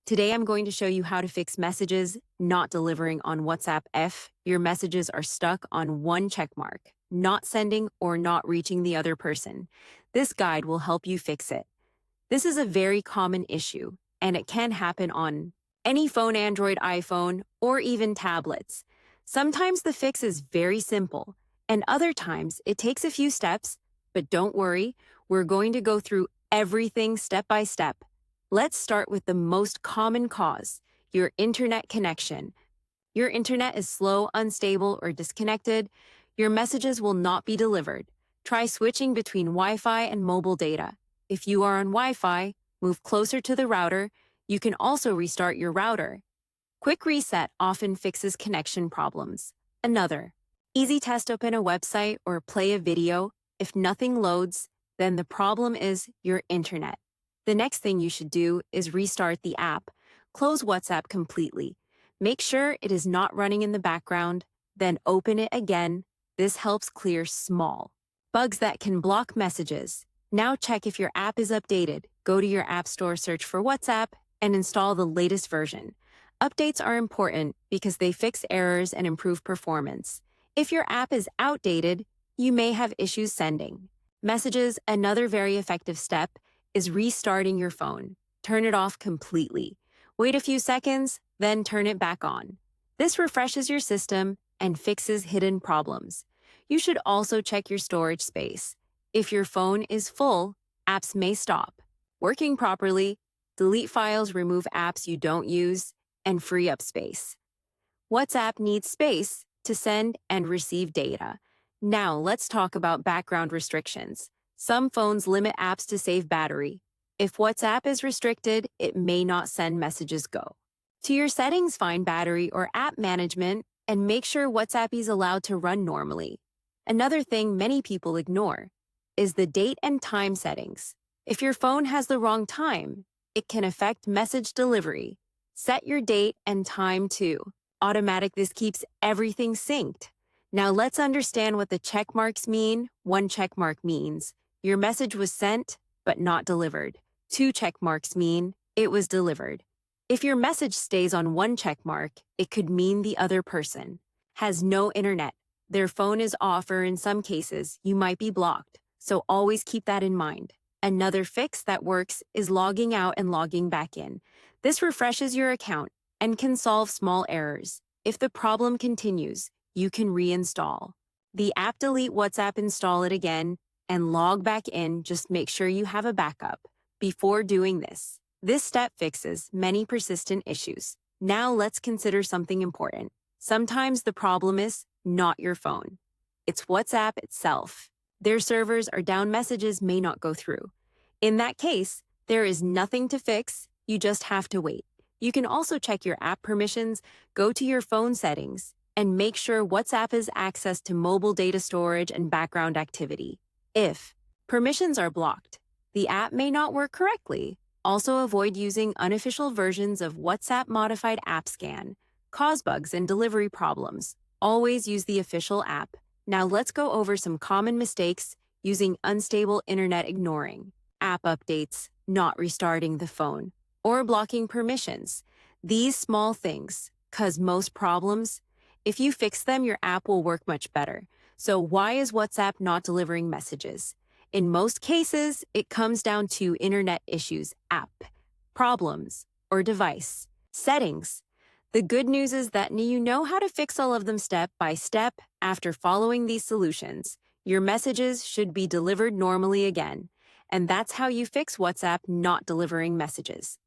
Today I'm going to show you how to fix messages not delivering on WhatsApp if your messages are stuck on one checkmark, not sending or not reaching the other person. This guide will help you fix it. This is a very common issue, and it can happen on any phone, Android, iPhone, or even tablets. Sometimes the fix is very simple, and other times it takes a few steps, but don't worry, we're going to go through everything step by step. Let's start with the most common cause, your internet connection. Your internet is slow, unstable, or disconnected. Your messages will not be delivered. Try switching between Wi-Fi and mobile data. If you are on Wi-Fi, move closer to the router. You can also restart your router. Quick reset often fixes connection problems. Another easy test: open a website or play a video. If nothing loads, then the problem is your internet. The next thing you should do is restart the app. Close WhatsApp completely. Make sure it is not running in the background, then open it again. This helps clear small bugs that can block messages. Now check if your app is updated. Go to your App Store, search for WhatsApp, and install the latest version. Updates are important because they fix errors and improve performance. If your app is outdated, you may have issues sending messages. Another very effective step is restarting your phone. Turn it off completely. Wait a few seconds, then turn it back on. This refreshes your system and fixes hidden problems. You should also check your storage space. If your phone is full, apps may stop working properly. Delete files, remove apps you don't use, and free up space. WhatsApp needs space to send and receive data. Now let's talk about background restrictions. Some phones limit apps to save battery. If WhatsApp is restricted, it may not send messages. Go to your settings, find battery or app management, and make sure WhatsApp is allowed to run normally. Another thing many people ignore is the date and time settings. If your phone has the wrong time, it can affect message delivery. Set your date and time to automatic. This keeps everything synced. Now let's understand what the check marks mean. One check mark means your message was sent but not delivered. Two check marks mean it was delivered. If your message stays on one check mark, it could mean the other person has no internet. Their phone is off, or in some cases, you might be blocked. So always keep that in mind. Another fix that works is logging out and logging back in. This refreshes your account and can solve small errors. If the problem continues, you can reinstall the app, delete WhatsApp, install it again, and log back in. Just make sure you have a backup before doing this. This step fixes many persistent issues. Now let's consider something important. Sometimes the problem is not your phone. It's WhatsApp itself. Their servers are down, messages may not go through. In that case, there is nothing to fix. You just have to wait. You can also check your app permissions, go to your phone settings, and make sure WhatsApp has access to mobile data storage and background activity. If permissions are blocked, the app may not work correctly. Also avoid using unofficial versions of WhatsApp. Modified app scan cause bugs and delivery problems. Always use the official app. Now let's go over some common mistakes using unstable internet: ignoring app updates, not restarting the phone, or blocking permissions. These small things cause most problems. If you fix them, your app will work much better. So why is WhatsApp not delivering messages? In most cases, it comes down to internet issues, app problems, or device settings. The good news is that you know how to fix all of them step by step. After following these solutions, your messages should be delivered normally again. And that's how you fix WhatsApp not delivering messages.